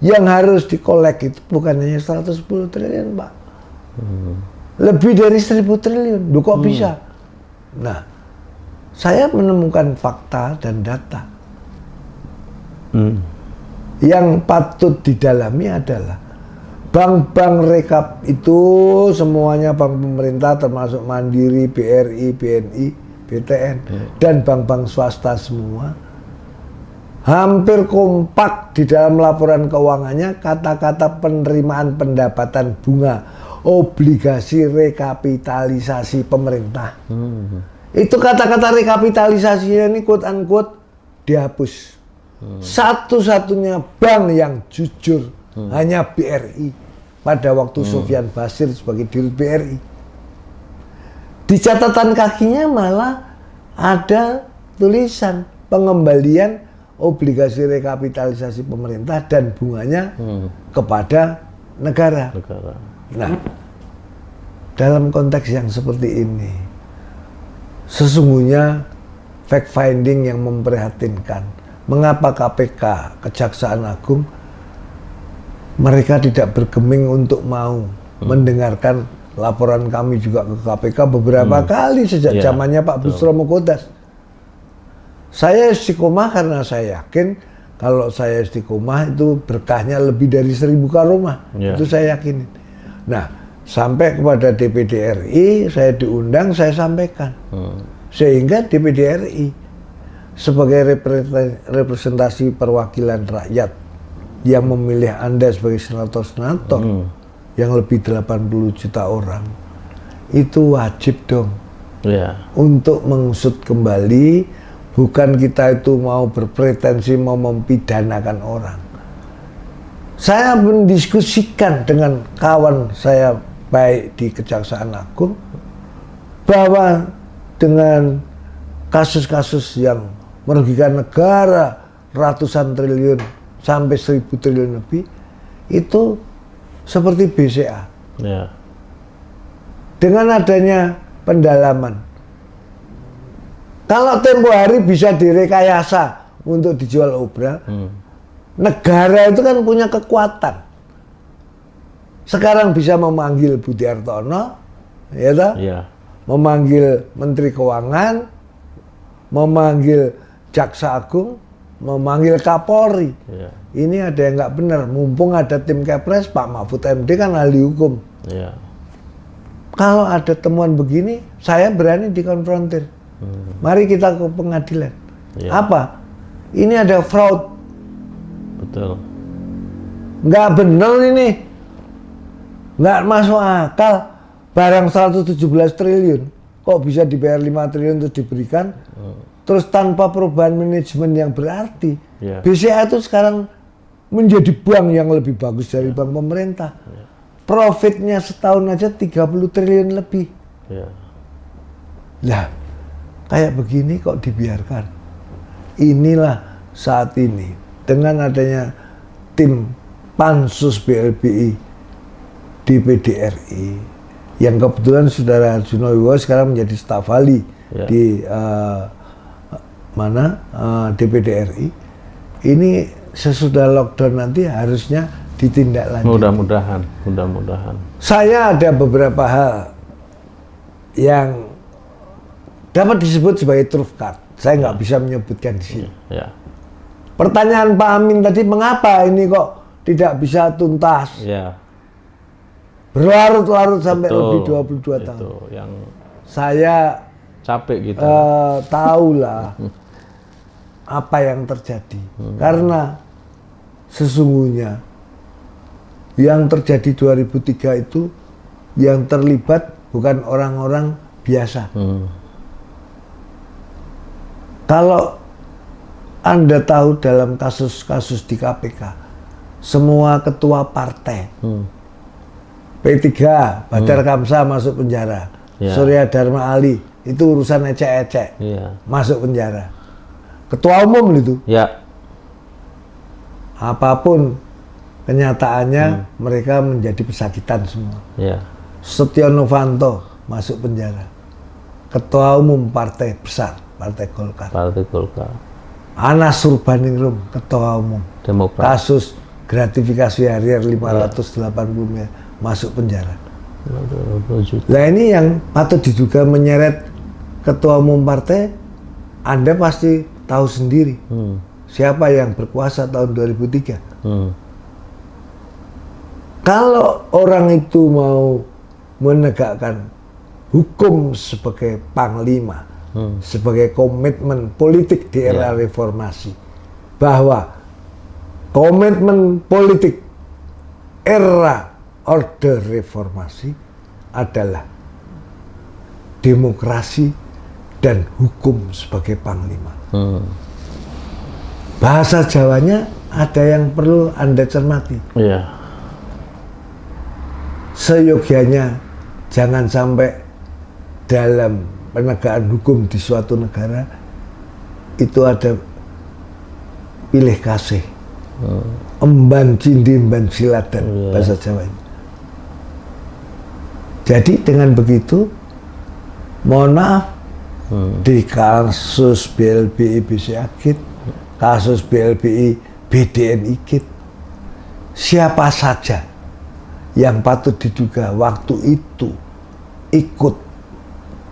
Yang harus dikolek itu bukan hanya 110 triliun, Pak. Lebih dari 1000 triliun. Duh, kok bisa? Nah, saya menemukan fakta dan data. Yang patut didalami adalah bank-bank rekap itu semuanya bank pemerintah termasuk Mandiri, BRI, BNI, BTN, dan bank-bank swasta semua hampir kompak di dalam laporan keuangannya kata-kata penerimaan pendapatan bunga obligasi rekapitalisasi pemerintah. Itu kata-kata rekapitalisasinya ini quote unquote dihapus. Satu-satunya bank yang jujur hanya BRI pada waktu Sofyan Basir sebagai dirut BRI. Di catatan kakinya malah ada tulisan pengembalian obligasi rekapitalisasi pemerintah dan bunganya kepada negara. Nah, dalam konteks yang seperti ini, sesungguhnya fact finding yang memprihatinkan. Mengapa KPK, Kejaksaan Agung, mereka tidak bergeming untuk mau mendengarkan laporan kami juga ke KPK beberapa kali sejak zamannya Pak Busromo Kodas. Saya istiqomah karena saya yakin kalau saya istiqomah itu berkahnya lebih dari 1000 karomah. Itu saya yakin. Nah, sampai kepada DPD RI saya diundang, saya sampaikan. Sehingga DPD RI sebagai representasi perwakilan rakyat yang memilih Anda sebagai senator-senator yang lebih 80 juta orang, itu wajib dong untuk mengusut kembali. Bukan kita itu mau berpretensi mau mempidanakan orang. Saya mendiskusikan dengan kawan saya baik di Kejaksaan Agung bahwa dengan kasus-kasus yang merugikan negara ratusan triliun sampai 1000 triliun lebih itu seperti BCA. Dengan adanya pendalaman, kalau tempo hari bisa direkayasa untuk dijual obral, negara itu kan punya kekuatan. Sekarang bisa memanggil Budi Hartono, ya toh? Memanggil Menteri Keuangan, memanggil Jaksa Agung, memanggil Kapolri. Ini ada yang nggak benar. Mumpung ada tim Kepres, Pak Mahfud MD kan ahli hukum. Kalau ada temuan begini, saya berani dikonfrontir. Mari kita ke pengadilan. Apa? Ini ada fraud. Betul. Nggak benar ini. Nggak masuk akal. Barang 117 triliun. Kok bisa dibayar 5 triliun terus diberikan? Terus tanpa perubahan manajemen yang berarti. BCA itu sekarang menjadi bank yang lebih bagus dari bank pemerintah. Profitnya setahun aja 30 triliun lebih. Lah, kayak begini kok dibiarkan. Inilah saat ini dengan adanya tim Pansus BLBI DPD RI yang kebetulan Saudara Harjuno Wibowo sekarang menjadi staf ahli di DPD RI. Ini sesudah lockdown nanti harusnya ditindaklanjuti. Mudah-mudahan. Saya ada beberapa hal yang dapat disebut sebagai truth card. Saya nggak bisa menyebutkan di sini. Pertanyaan Pak Amin tadi, mengapa ini kok tidak bisa tuntas? Berlarut-larut sampai lebih 22 tahun. Yang saya capek gitu. Tahulah apa yang terjadi. Karena sesungguhnya yang terjadi 2003 itu yang terlibat bukan orang-orang biasa. Kalau Anda tahu dalam kasus-kasus di KPK, semua ketua partai, P3, Badar Kamsa masuk penjara, Surya Dharma Ali itu urusan ecek-ecek, Iya. masuk penjara. Ketua umum itu, Ya. apapun kenyataannya mereka menjadi pesakitan semua. Ya. Setia Novanto masuk penjara, ketua umum partai besar, Partai Golkar. Partai Golkar. Anas Urbaningrum, ketua umum. Demokrat. Kasus gratifikasi harian 580 miliar, masuk penjara. Nah ini yang patut diduga menyeret ketua umum partai, Anda pasti tahu sendiri siapa yang berkuasa tahun 2003. Kalau orang itu mau menegakkan hukum sebagai panglima, sebagai komitmen politik di era reformasi, bahwa komitmen politik era Orde Reformasi adalah demokrasi dan hukum sebagai panglima. Bahasa Jawanya ada yang perlu Anda cermati. Iya. Seyogianya jangan sampai dalam penegakan hukum di suatu negara itu ada pilih kasih, emban cindi emban siladan, bahasa Jawanya. Jadi dengan begitu, mohon maaf, di kasus BLBI BCA KIT, kasus BLBI BDNI KIT, siapa saja yang patut diduga waktu itu ikut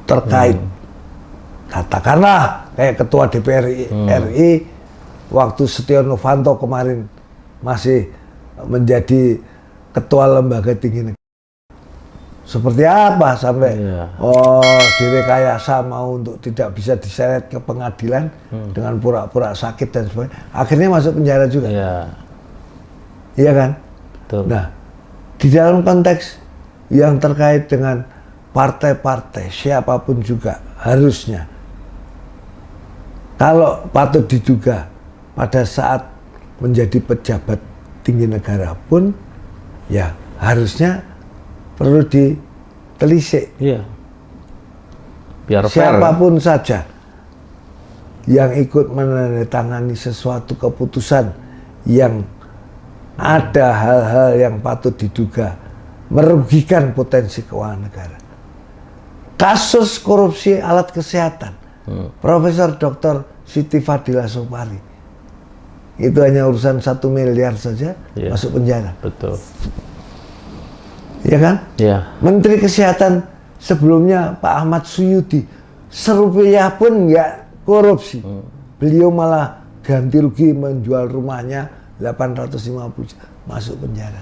terkait, katakanlah kayak ketua DPR RI waktu Setia Novanto kemarin masih menjadi ketua lembaga tinggi negara. Seperti apa sampai direkayasa mau untuk tidak bisa diseret ke pengadilan dengan pura-pura sakit dan sebagainya, akhirnya masuk penjara juga. Iya kan? Betul. Nah, di dalam konteks yang terkait dengan partai-partai siapapun juga harusnya, kalau patut diduga pada saat menjadi pejabat tinggi negara pun, ya harusnya perlu ditelisik. Iya. Biar fair. Siapapun saja yang ikut menandatangani sesuatu keputusan yang ada hal-hal yang patut diduga merugikan potensi keuangan negara. Kasus korupsi alat kesehatan, Profesor Dr. Siti Fadila Sopari, itu hanya urusan 1 miliar saja masuk penjara. Betul. Ya kan? Iya. Menteri Kesehatan sebelumnya Pak Ahmad Suyudi, serupiah pun nggak korupsi. Beliau malah ganti rugi menjual rumahnya 850 juta, masuk penjara.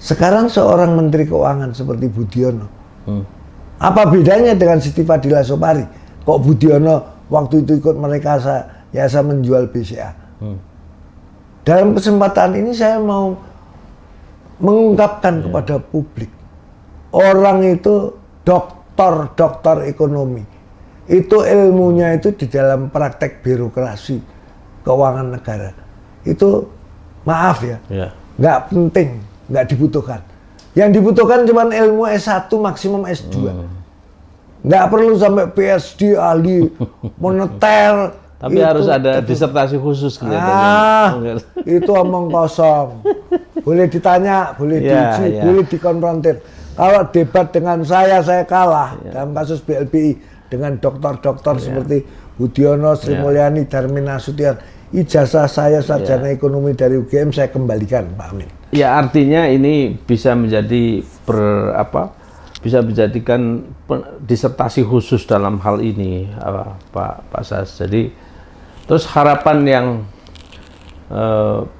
Sekarang seorang Menteri Keuangan seperti Budiono, apa bedanya dengan Siti Fadila Sopari? Kok Budiono waktu itu ikut merekayasa menjual BCA? Dalam kesempatan ini saya mau mengungkapkan kepada publik, orang itu doktor ekonomi, itu ilmunya itu di dalam praktek birokrasi keuangan negara, itu maaf ya, nggak penting, nggak dibutuhkan. Yang dibutuhkan cuma ilmu S1 maksimum S2, nggak perlu sampai PSD ahli moneter. Tapi harus ada disertasi khusus kelihatannya. Itu omong kosong. Boleh ditanya, boleh diuji, boleh dikonfrontir. Kalau debat dengan saya kalah dalam kasus BLBI dengan dokter-dokter seperti Budiono, Sri Mulyani, Darmin Nasution. Ijazah saya sarjana ekonomi dari UGM saya kembalikan, Pak Amin. Ya, artinya ini bisa menjadi bisa dijadikan disertasi khusus dalam hal ini, Pak Sas. Jadi terus harapan yang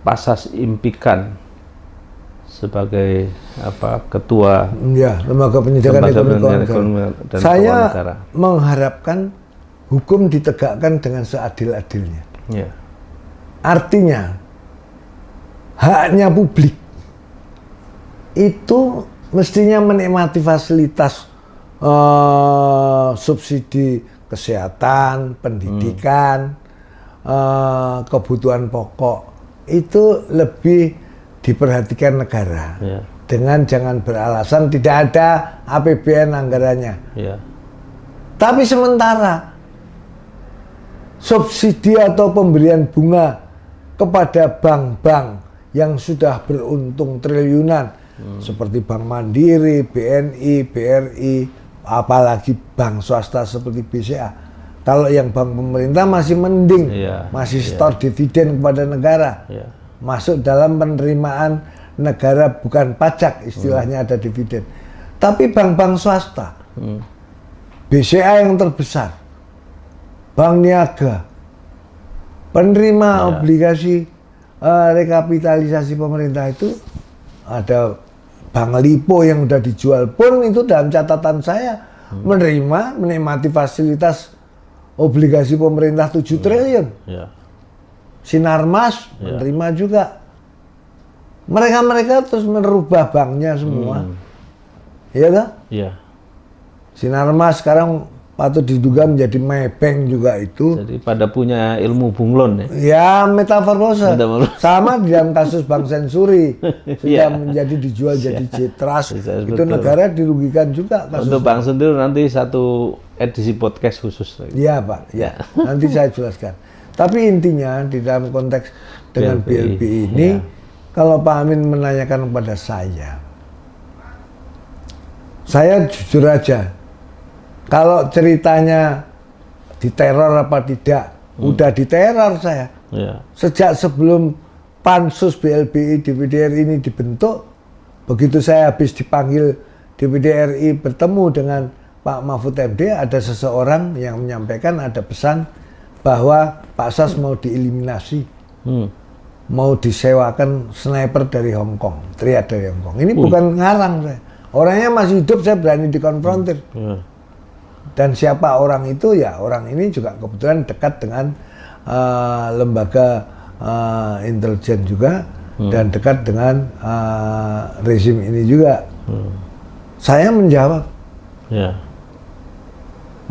Pak Sas impikan sebagai ketua Lembaga Penyidikan Ekonomi dan saya mengharapkan hukum ditegakkan dengan seadil-adilnya. Artinya haknya publik itu mestinya menikmati fasilitas subsidi kesehatan, pendidikan, kebutuhan pokok itu lebih diperhatikan negara. Dengan jangan beralasan tidak ada APBN anggarannya. Tapi sementara subsidi atau pemberian bunga kepada bank-bank yang sudah beruntung triliunan seperti Bank Mandiri, BNI, BRI, apalagi bank swasta seperti BCA. Kalau yang bank pemerintah masih mending, masih store dividen kepada negara, masuk dalam penerimaan negara bukan pajak, istilahnya ada dividen. Tapi bank-bank swasta, BCA yang terbesar, Bank Niaga, penerima obligasi rekapitalisasi pemerintah itu ada Bank Lipo yang udah dijual pun itu dalam catatan saya menikmati fasilitas obligasi pemerintah 7 triliun. Sinarmas menerima juga. Mereka terus merubah banknya semua. Iya kan? Iya. Sinarmas sekarang patut diduga menjadi Maybank juga itu. Jadi pada punya ilmu bunglon ya? Ya, metaformose. Sama di dalam kasus Bank Senturi. Sudah menjadi dijual jadi Citras. Itu negara dirugikan juga kasusnya. Untuk Bank Senturi nanti satu edisi podcast khusus. Iya Pak, ya. Nanti saya jelaskan. Tapi intinya di dalam konteks dengan BLBI ini, kalau Pak Amin menanyakan kepada saya jujur aja, kalau ceritanya diteror apa tidak, udah diteror saya. Sejak sebelum pansus BLBI DPD RI ini dibentuk, begitu saya habis dipanggil DPD RI bertemu dengan Pak Mahfud MD, ada seseorang yang menyampaikan ada pesan bahwa Pak Sas mau dieliminasi, mau disewakan sniper dari Hong Kong, triad dari Hong Kong. Ini bukan ngarang saya. Orangnya masih hidup, saya berani dikonfrontir. Dan siapa orang itu? Ya orang ini juga kebetulan dekat dengan lembaga intelijen juga dan dekat dengan rezim ini juga. Saya menjawab,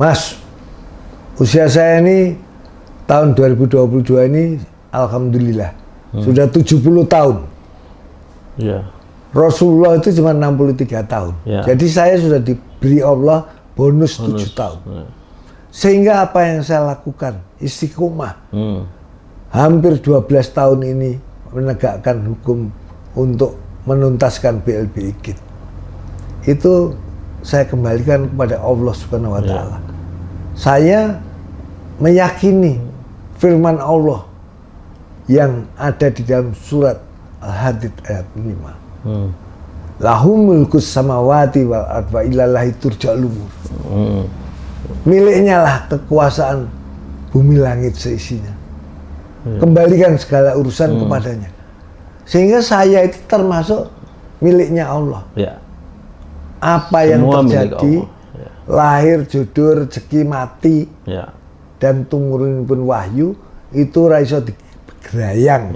Mas, usia saya ini tahun 2022 ini alhamdulillah sudah 70 tahun. Rasulullah itu cuma 63 tahun. Jadi saya sudah diberi Allah bonus 7 tahun. Sehingga apa yang saya lakukan? Istiqomah. Hampir 12 tahun ini menegakkan hukum untuk menuntaskan BLBI KIT. Itu saya kembalikan kepada Allah Subhanahu wa taala. Saya meyakini firman Allah yang ada di dalam surat Al-Hadid ayat 5. Lahum mulkus samawati wal ardh wa ilallahi turja'ul umur. Miliknya lah kekuasaan bumi langit seisinya. Kembalikan segala urusan kepadanya. Sehingga saya itu termasuk miliknya Allah. Apa yang semua terjadi, lahir, jodoh, rezeki, mati, dan tumurun pun wahyu, itu raiso digerayang,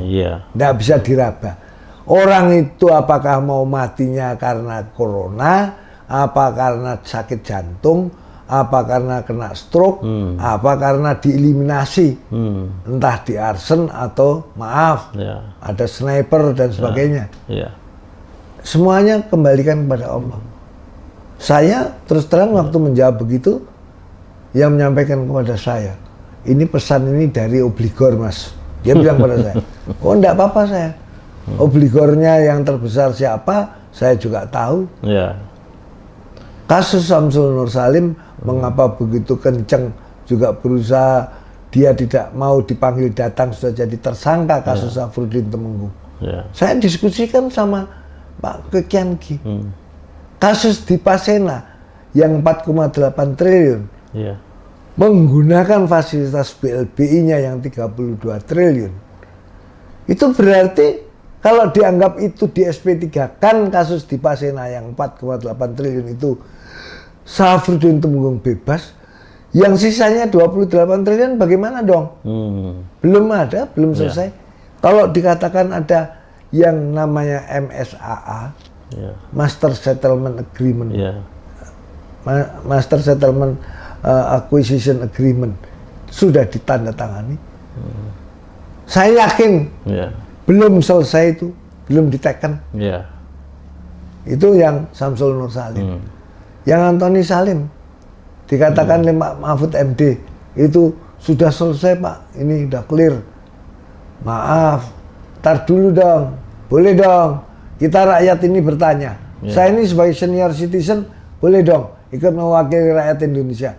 nggak bisa diraba. Orang itu apakah mau matinya karena corona, apa karena sakit jantung, apa karena kena stroke, apa karena dieliminasi, entah di arsen atau maaf, ada sniper dan sebagainya. Semuanya kembalikan kepada Allah. Saya terus terang waktu menjawab begitu, yang menyampaikan kepada saya, ini pesan ini dari obligor Mas. Dia bilang pada saya, oh enggak apa-apa saya. Obligornya yang terbesar siapa, saya juga tahu. Kasus Samsul Nur Salim, mengapa begitu kenceng juga berusaha, dia tidak mau dipanggil datang sudah jadi tersangka kasus Safruddin Temenggung. Saya diskusikan sama Pak Kekianki. Kasus di Pasena yang 4,8 triliun menggunakan fasilitas BLBI-nya yang 32 triliun. Itu berarti kalau dianggap itu di SP3 kan kasus di Pasena yang 4,8 triliun itu Safruddin Temenggung bebas, yang sisanya 28 triliun bagaimana dong? Belum ada, belum selesai. Kalau dikatakan ada yang namanya MSAA, Master Settlement Agreement, Master Settlement Acquisition Agreement, sudah ditandatangani. Saya yakin belum selesai itu, belum diteken. Itu yang Samsul Nur Salim. Yang Antoni Salim, Dikatakan oleh Pak Mahfud MD, itu sudah selesai Pak, ini udah clear. Maaf, tar dulu dong, boleh dong. Kita rakyat ini bertanya. Saya ini sebagai senior citizen, boleh dong ikut mewakili rakyat Indonesia.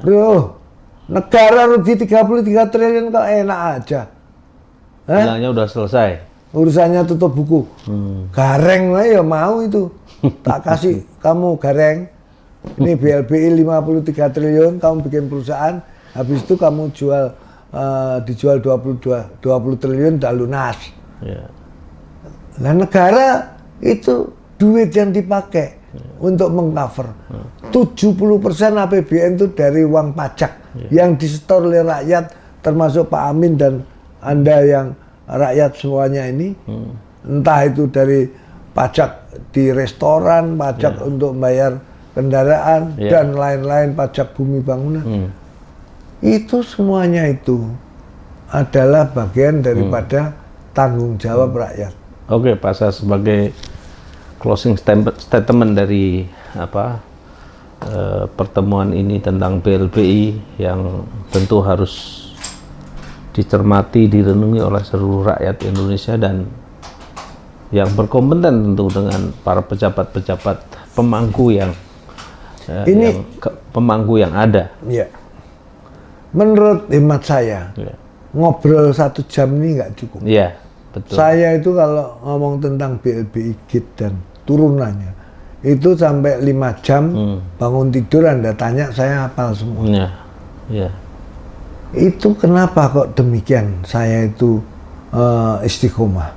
Bro, negara rugi 33 triliun kok enak aja. Bilangnya udah selesai. Urusannya tutup buku. Gareng ya mau itu. Tak kasih kamu gareng. Ini BLBI 53 triliun, kamu bikin perusahaan, habis itu kamu jual dijual 20 triliun dah lunas. Nah negara itu duit yang dipakai untuk mengcover 70% APBN itu dari uang pajak yang disetor oleh rakyat, termasuk Pak Amin dan Anda yang rakyat semuanya ini. Entah itu dari pajak di restoran, pajak untuk bayar kendaraan dan lain-lain, pajak bumi bangunan. Itu semuanya itu adalah bagian daripada tanggung jawab rakyat. Oke, Pak, saya sebagai closing statement dari pertemuan ini tentang BLBI yang tentu harus dicermati, direnungi oleh seluruh rakyat Indonesia dan yang berkompeten tentu dengan para pejabat-pejabat pemangku yang pemangku yang ada. Ya. Menurut hemat saya, ngobrol 1 jam ini nggak cukup. Iya, betul. Saya itu kalau ngomong tentang BLBI GIT dan turunannya, itu sampai 5 jam bangun tidur Anda tanya, saya hafal semua. Itu kenapa kok demikian? Saya itu istiqomah.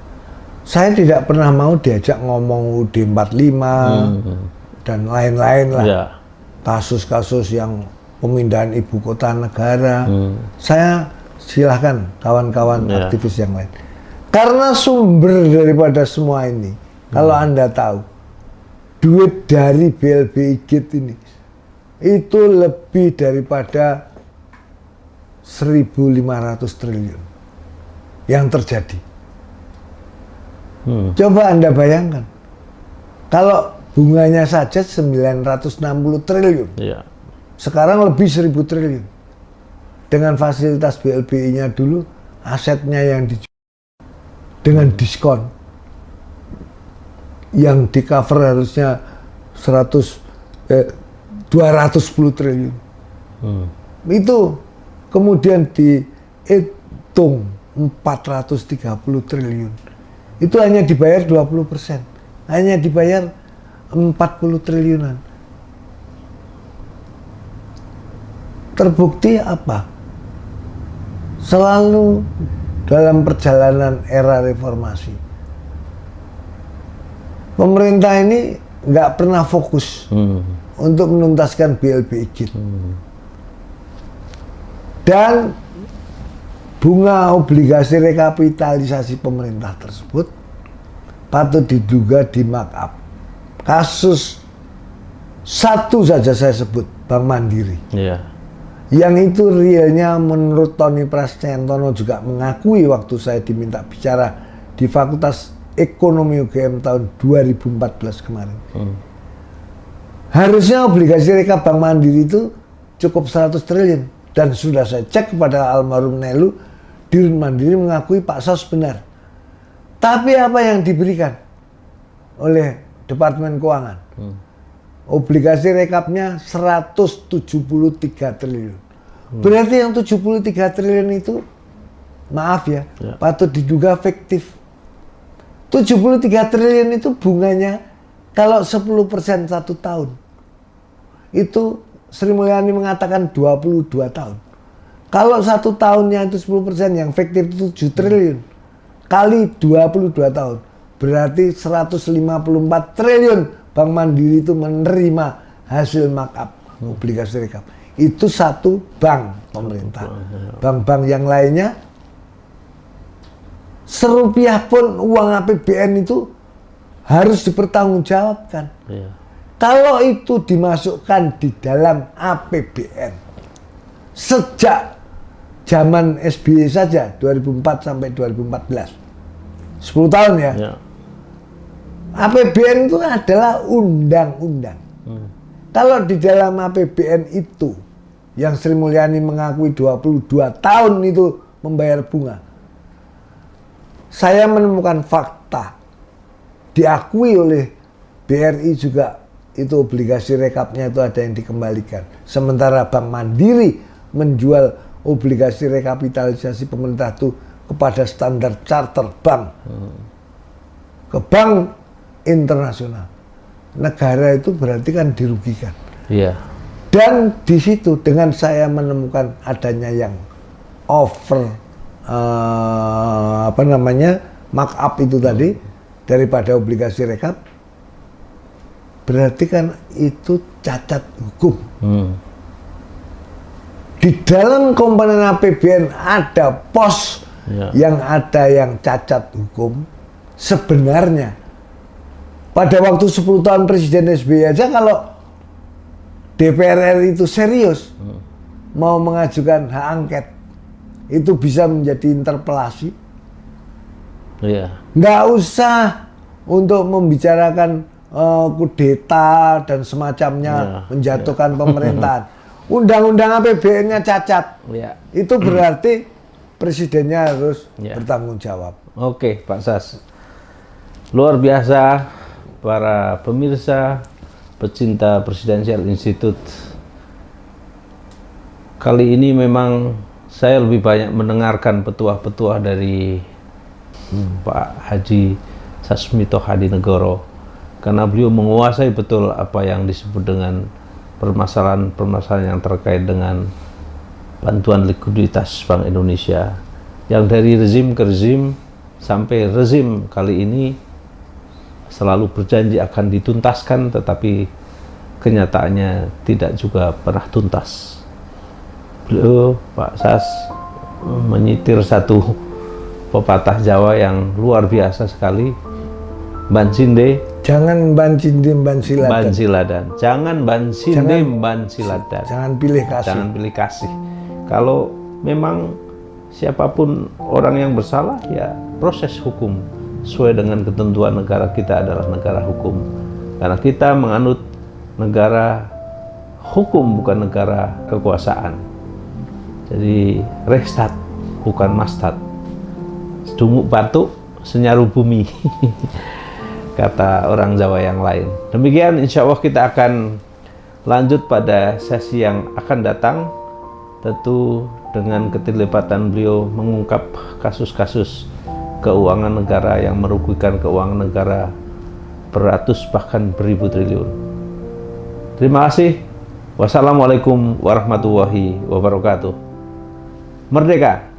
Saya tidak pernah mau diajak ngomong UUD 45 dan lain-lain lah. Kasus-kasus yang pemindahan ibu kota negara. Saya silahkan kawan-kawan aktivis yang lain. Karena sumber daripada semua ini, kalau Anda tahu, duit dari BLBI GIT ini itu lebih daripada 1.500 triliun yang terjadi. Coba Anda bayangkan, kalau bunganya saja 960 triliun, sekarang lebih 1.000 triliun. Dengan fasilitas BLBI-nya dulu, asetnya yang dijual dengan diskon, yang di cover harusnya 210 triliun. Itu kemudian dihitung 430 triliun. Itu hanya dibayar 20%. Hanya dibayar 40 triliunan. Terbukti apa? Selalu dalam perjalanan era reformasi, pemerintah ini nggak pernah fokus untuk menuntaskan BLBI GIT. Dan bunga obligasi rekapitalisasi pemerintah tersebut patut diduga di markup. Kasus satu saja saya sebut, Bank Mandiri. Yang itu realnya menurut Tony Prasetyantono juga mengakui waktu saya diminta bicara di Fakultas Ekonomi UGM tahun 2014 kemarin. Harusnya obligasi rekap Bank Mandiri itu cukup 100 triliun. Dan sudah saya cek kepada almarhum Nelu, Dirut Mandiri mengakui Pak Sos benar. Tapi apa yang diberikan oleh Departemen Keuangan? Obligasi rekapnya 173 triliun. Berarti yang 73 triliun itu, maaf ya, patut diduga fiktif. 73 triliun itu bunganya kalau 10% 1 tahun. Itu Sri Mulyani mengatakan 22 tahun. Kalau 1 tahunnya itu 10% yang fiktif itu 7 triliun. Kali 22 tahun. Berarti 154 triliun Bank Mandiri itu menerima hasil markup obligasi rekap. Itu satu bank pemerintah. Bank-bank yang lainnya, serupiah pun uang APBN itu harus dipertanggungjawabkan. Kalau itu dimasukkan di dalam APBN sejak zaman SBY saja 2004 sampai 2014, 10 tahun ya. APBN itu adalah undang-undang Kalau di dalam APBN itu, yang Sri Mulyani mengakui 22 tahun itu membayar bunga, saya menemukan fakta, diakui oleh BRI juga, itu obligasi rekapnya itu ada yang dikembalikan. Sementara Bank Mandiri menjual obligasi rekapitalisasi pemerintah itu kepada Standard Chartered Bank, ke bank internasional. Negara itu berarti kan dirugikan. Iya. Dan di situ dengan saya menemukan adanya yang over markup itu tadi daripada obligasi rekap, berarti kan itu cacat hukum. Di dalam komponen APBN ada pos yang ada yang cacat hukum. Sebenarnya pada waktu 10 tahun Presiden SBY aja, kalau DPR RI itu serius mau mengajukan hak angket, itu bisa menjadi interpelasi. Nggak usah untuk membicarakan kudeta dan semacamnya, menjatuhkan pemerintahan. Undang-undang APBN-nya cacat. Itu berarti presidennya harus bertanggung jawab. Oke, Pak Sas. Luar biasa para pemirsa pecinta Presidensial Institute. Kali ini memang saya lebih banyak mendengarkan petuah-petuah dari Pak Haji Sasmito Hadinegoro, karena beliau menguasai betul apa yang disebut dengan permasalahan-permasalahan yang terkait dengan bantuan likuiditas Bank Indonesia, yang dari rezim ke rezim sampai rezim kali ini selalu berjanji akan dituntaskan, tetapi kenyataannya tidak juga pernah tuntas. Beliau, Pak Sas, menyitir satu pepatah Jawa yang luar biasa sekali. Bansinde, jangan bansinde bansiladan. Bansiladan. Jangan bansinde bansiladan. Jangan pilih kasih. Jangan pilih kasih. Kalau memang siapapun orang yang bersalah, ya proses hukum sesuai dengan ketentuan negara kita adalah negara hukum. Karena kita menganut negara hukum, bukan negara kekuasaan. Jadi Reichstag bukan Mastat. Sedunguk batuk senyaru bumi, kata orang Jawa yang lain. Demikian, insya Allah kita akan lanjut pada sesi yang akan datang, tentu dengan keterlibatan beliau mengungkap kasus-kasus keuangan negara yang merugikan keuangan negara beratus bahkan beribu triliun. Terima kasih. Wassalamualaikum warahmatullahi wabarakatuh. Merdeka!